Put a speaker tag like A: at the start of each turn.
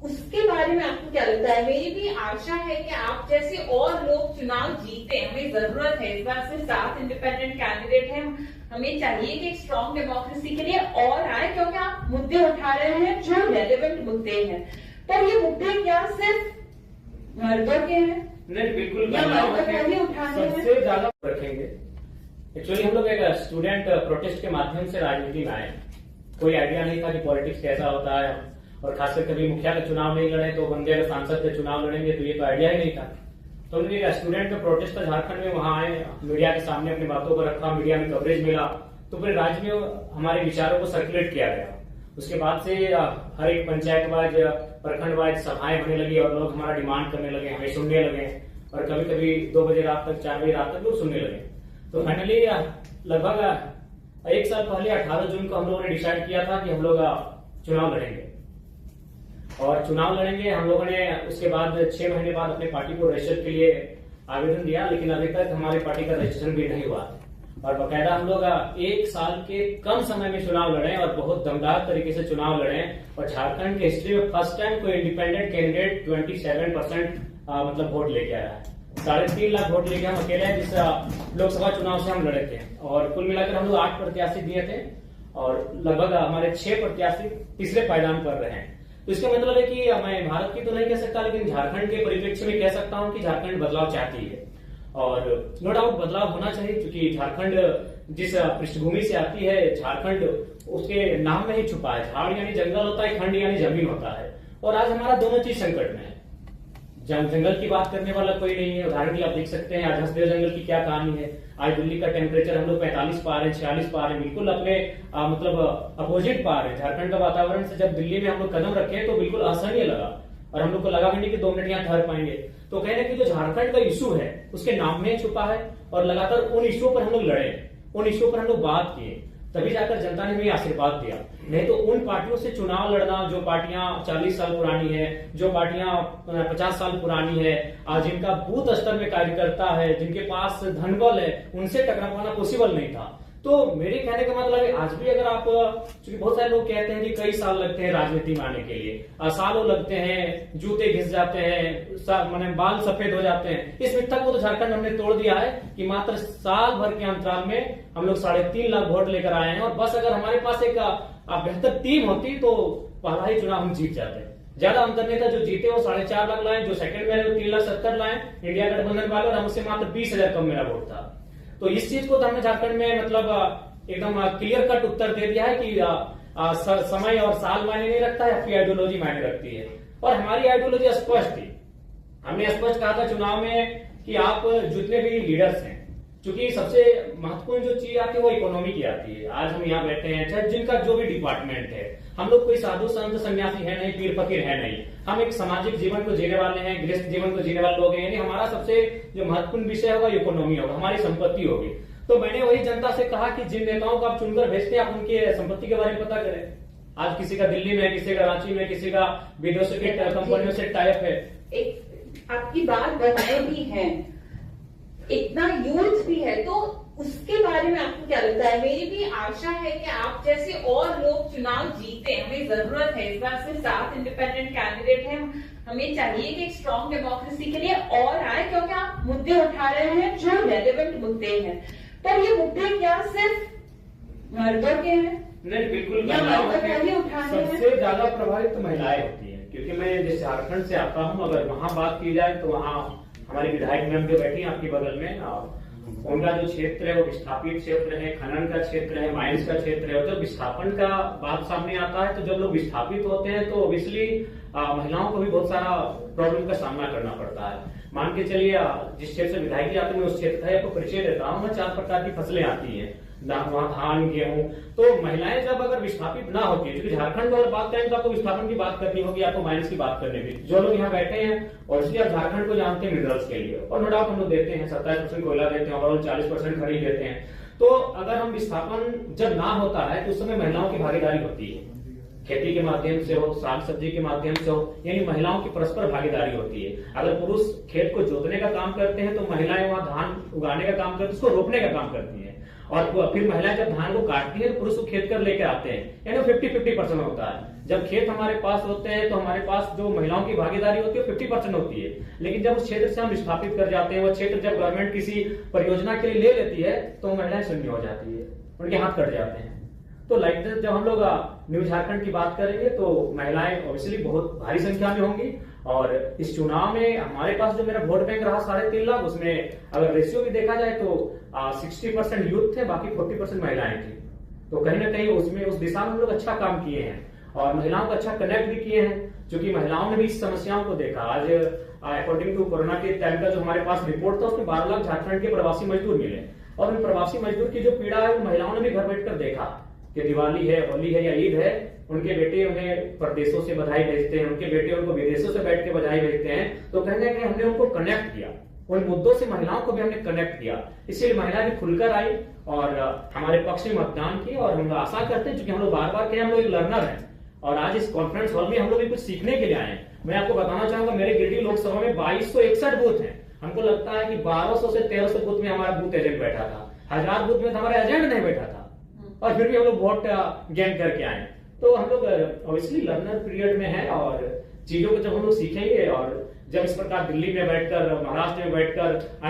A: उसके बारे में आपको क्या लगता है? मेरी भी आशा है कि आप जैसे और लोग चुनाव जीते। हमें जरूरत है, इस बार से 7 इंडिपेंडेंट कैंडिडेट हैं। हमें चाहिए कि एक स्ट्रॉन्ग डेमोक्रेसी के लिए और आए, क्योंकि आप मुद्दे उठा रहे हैं जो रेलेवेंट मुद्दे हैं। पर ये मुद्दे क्या सिर्फ मर्दों के हैं?
B: नहीं, बिल्कुल
A: सबसे
B: ज्यादा रखेंगे। एक्चुअली हम लोग एक स्टूडेंट प्रोटेस्ट के माध्यम से राजनीति में आए। कोई आइडिया नहीं था कि पॉलिटिक्स कैसा होता है, और खासकर कभी मुखिया का चुनाव नहीं लड़े तो बंदे अगर सांसद के चुनाव लड़ेंगे, तो ये तो आइडिया ही नहीं था। तो हमने एक स्टूडेंट का प्रोटेस्ट था झारखंड में, वहां आए, मीडिया के सामने अपनी बातों को रखा, मीडिया में कवरेज मिला, तो पूरे राज्य में हमारे विचारों को सर्कुलेट किया गया। उसके बाद से हर एक पंचायत वाइज, प्रखंड वाइज सभाएं होने लगी और लोग हमारा डिमांड करने लगे, हमें सुनने लगे, और कभी कभी 2 बजे रात तक, 4 बजे रात तक लोग सुनने लगे। तो फाइनली लगभग 1 साल पहले 18 जून को हम लोगों ने डिसाइड किया था कि हम लोग चुनाव लड़ेंगे, और चुनाव लड़ेंगे। हम लोगों ने उसके बाद 6 महीने बाद अपने पार्टी को रजिस्टर के लिए आवेदन दिया, लेकिन अभी तक हमारी पार्टी का रजिस्ट्रेशन भी नहीं हुआ। और बकायदा हम लोग 1 साल के कम समय में चुनाव लड़े और बहुत दमदार तरीके से चुनाव लड़े, और झारखंड के हिस्ट्री में फर्स्ट टाइम कोई इंडिपेंडेंट कैंडिडेट 27% मतलब वोट लेके आया है। 3.5 लाख वोट लेके हम अकेले हैं जिस लोकसभा चुनाव से हम लड़े थे, और कुल मिलाकर हम लोग 8 प्रत्याशी दिए थे, और लगभग हमारे 6 प्रत्याशी तीसरे पायदान पर रहे हैं। तो इसका मतलब है कि मैं भारत की तो नहीं कह सकता, लेकिन झारखंड के परिप्रेक्ष्य में कह सकता हूं कि झारखंड बदलाव चाहती है, और नो डाउट बदलाव होना चाहिए, क्योंकि झारखंड जिस पृष्ठभूमि से आती है, झारखंड उसके नाम में ही छुपा है। झाड़ यानी जंगल होता है, खंड यानी जमीन होता है, और आज हमारा दोनों चीज संकट में है। जंगल की बात करने वाला कोई नहीं है। उदाहरण के लिए आप देख सकते हैं आज हंसदेव जंगल की क्या कहानी है। आज दिल्ली का टेम्परेचर हम लोग 45 पा रहे हैं, 46 पा रहे हैं, बिल्कुल अपने मतलब अपोजिट पा रहे हैं। झारखंड का वातावरण से जब दिल्ली में हम लोग कदम रखे तो बिल्कुल असहनीय लगा, और हम लोग को लगा भी नहीं कि 2 मिनट यहाँ ठहर पाएंगे। तो कहने की जो झारखंड का इशू है उसके नाम में छुपा है, और लगातार उन इशुओं पर हम लोग लड़े, उन इशुओं पर हम लोग बात किए, तभी जाकर जनता ने हमें आशीर्वाद दिया। नहीं तो उन पार्टियों से चुनाव लड़ना जो पार्टियां 40 साल पुरानी है, जो पार्टियां 50 साल पुरानी है, जिनका बूथ स्तर में कार्यकर्ता है, जिनके पास धनबल है, उनसे टकरा पाना पॉसिबल नहीं था। तो मेरे कहने का मतलब है आज भी अगर आप, क्योंकि बहुत सारे लोग कहते हैं कि कई साल लगते हैं राजनीति में आने के लिए, सालों लगते हैं, जूते घिस जाते हैं, माने बाल सफेद हो जाते हैं, इस मिथ्या को तो झारखंड हमने तोड़ दिया है कि मात्र साल भर के अंतराल में हम लोग 3.5 लाख वोट लेकर आए हैं। और बस अगर हमारे पास एक बेहतर टीम होती तो पहला ही चुनाव हम जीत जाते। ज्यादा अंतर नहीं था, जो जीते वो 4.5 लाख लाए, जो सेकंड में 3,70,000 लाए इंडिया गठबंधन वाले, और हमसे मात्र 20,000 कम मेरा वोट था। तो इस चीज को तो हमने झारखंड में मतलब एकदम क्लियर कट उत्तर दे दिया है कि समय और साल मायने नहीं रखता है, आपकी आइडियोलॉजी मायने रखती है। और हमारी आइडियोलॉजी स्पष्ट थी। हमने स्पष्ट कहा था चुनाव में कि आप जितने भी लीडर्स हैं, क्योंकि सबसे महत्वपूर्ण जो चीज आती है वो इकोनॉमी की आती है। आज हम यहाँ बैठे हैं, चाहे जिनका जो भी डिपार्टमेंट है, हम लोग कोई साधु संत सन्यासी है नहीं, पीर फकीर है नहीं, हम एक सामाजिक जीवन को जीने वाले हैं, गृहस्थ जीवन को जीने वाले लोग हैं। यानी हमारा सबसे जो महत्वपूर्ण विषय होगा इकोनॉमी होगा, हमारी संपत्ति होगी। तो मैंने वही जनता से कहा कि जिन नेताओं को आप चुनकर भेजते हैं, आप उनके संपत्ति के बारे में पता करें। आज किसी का दिल्ली में, किसी का रांची में, किसी का विदेशों के कंपनियों से टाइप है।
A: एक आपकी बात बताए भी है, इतना यूथ भी है, तो उसके बारे में आपको क्या लगता है? मेरी भी आशा है कि आप जैसे और लोग चुनाव जीते। हमें जरूरत है, इस बार से 7 इंडिपेंडेंट कैंडिडेट हैं। हमें चाहिए कि एक स्ट्रॉन्ग डेमोक्रेसी के लिए और आए, क्योंकि आप मुद्दे उठा रहे हैं जो रेलेवेंट मुद्दे हैं। पर ये मुद्दे क्या सिर्फ मर्दों के हैं?
B: नहीं, बिल्कुल
A: सबसे
B: ज्यादा प्रभावित तो महिलाएं होती है, क्योंकि मैं जिस झारखंड से आता हूँ, अगर वहाँ बात की जाए तो वहाँ हमारी विधायक मैम जो बैठी है आपकी बगल में, उनका जो क्षेत्र है वो विस्थापित क्षेत्र है, खनन का क्षेत्र है, माइंस का क्षेत्र है। जब विस्थापन का बात सामने आता है, तो जब लोग विस्थापित होते हैं तो ऑब्वियसली महिलाओं को भी बहुत सारा प्रॉब्लम का सामना करना पड़ता है। मान के चलिए जिस क्षेत्र से विधायक आते हैं उस क्षेत्र का आपको परिचय देता हूँ मैं। 4 प्रकार की फसलें आती है, वहाँ धान, गेहूं। तो महिलाएं जब अगर विस्थापित ना होती है, क्योंकि झारखंड में बात करें तो आपको विस्थापन की बात करनी होगी, आपको माइंस की बात करनी होगी। जो लोग यहाँ बैठे हैं और इसलिए आप झारखंड को जानते हैं मिनरल्स के लिए, और नो डाउट हम लोग देते हैं 27% कोयला देते हैं, ओवरऑल 40% खरीद देते हैं। तो अगर हम विस्थापन जब ना होता है तो उस समय महिलाओं की भागीदारी होती है, खेती के माध्यम से हो, साग सब्जी के माध्यम से हो, यानी महिलाओं की परस्पर भागीदारी होती है। अगर पुरुष खेत को जोतने का काम करते हैं तो महिलाएं वहां धान उगाने का काम करती है, उसको रोपने का काम करती है, और फिर महिलाएं जब धान को काटती है तो पुरुष को खेत कर लेकर आते हैं, यानी 50-50% होता है। जब खेत हमारे पास होते हैं तो हमारे पास जो महिलाओं की भागीदारी होती है 50% होती है, लेकिन जब उस क्षेत्र से हम विस्थापित कर जाते हैं, वो क्षेत्र जब गवर्नमेंट किसी परियोजना के लिए ले लेती है तो महिलाएं शून्य हो जाती है, उनके हाथ कट जाते हैं। तो लाइक जब हम लोग न्यू झारखंड की बात करेंगे तो महिलाएं ऑब्वियसली बहुत भारी संख्या में होंगी, और इस चुनाव में हमारे पास जो मेरा वोट बैंक रहा 3.5 लाख, उसमें अगर रेशियो भी देखा जाए तो 60% यूथ थे, बाकी 40% महिलाएं थी। तो कहीं ना कहीं उसमें उस दिशा में हम लोग अच्छा काम किए हैं और महिलाओं को अच्छा कनेक्ट भी किए हैं, क्योंकि महिलाओं ने भी इस समस्याओं को देखा। आज अकॉर्डिंग टू कोरोना के टाइम का जो हमारे पास रिपोर्ट था, उसमें 12 लाख झारखंड के प्रवासी मजदूर मिले, और उन प्रवासी मजदूर की जो पीड़ा है, महिलाओं ने भी घर बैठकर देखा कि दिवाली है, होली है या ईद है, उनके बेटे उन्हें परदेशों से बधाई भेजते हैं, उनके बेटे उनको विदेशों से बैठ के बधाई भेजते हैं। तो कहीं ना कहीं हमने उनको कनेक्ट किया, उन मुद्दों से महिलाओं को भी हमने कनेक्ट किया, इसलिए महिला भी खुलकर आई और हमारे पक्ष में मतदान की। और हम आशा करते हैं, क्योंकि हम लोग बार बार कहें, हम लोग एक लर्नर हैं और आज इस कॉन्फ्रेंस हॉल में हम लोग भी कुछ सीखने के लिए आए हैं। मैं आपको बताना चाहूंगा, मेरे गिरिडीह लोकसभा में 2261 बूथ हैं। हमको लगता है कि 1200 से 1300 बूथ में हमारा बूथ एजेंट बैठा था, 1000 बूथ में हमारा एजेंट नहीं बैठा था, और फिर भी हम लोग वोट गेन करके आए। तो हम लोग ऑब्वियसली लर्नर पीरियड में है, और चीजों को जब हम लोग सीखेंगे, और जब इस प्रकार दिल्ली में बैठकर, महाराष्ट्र में बैठकर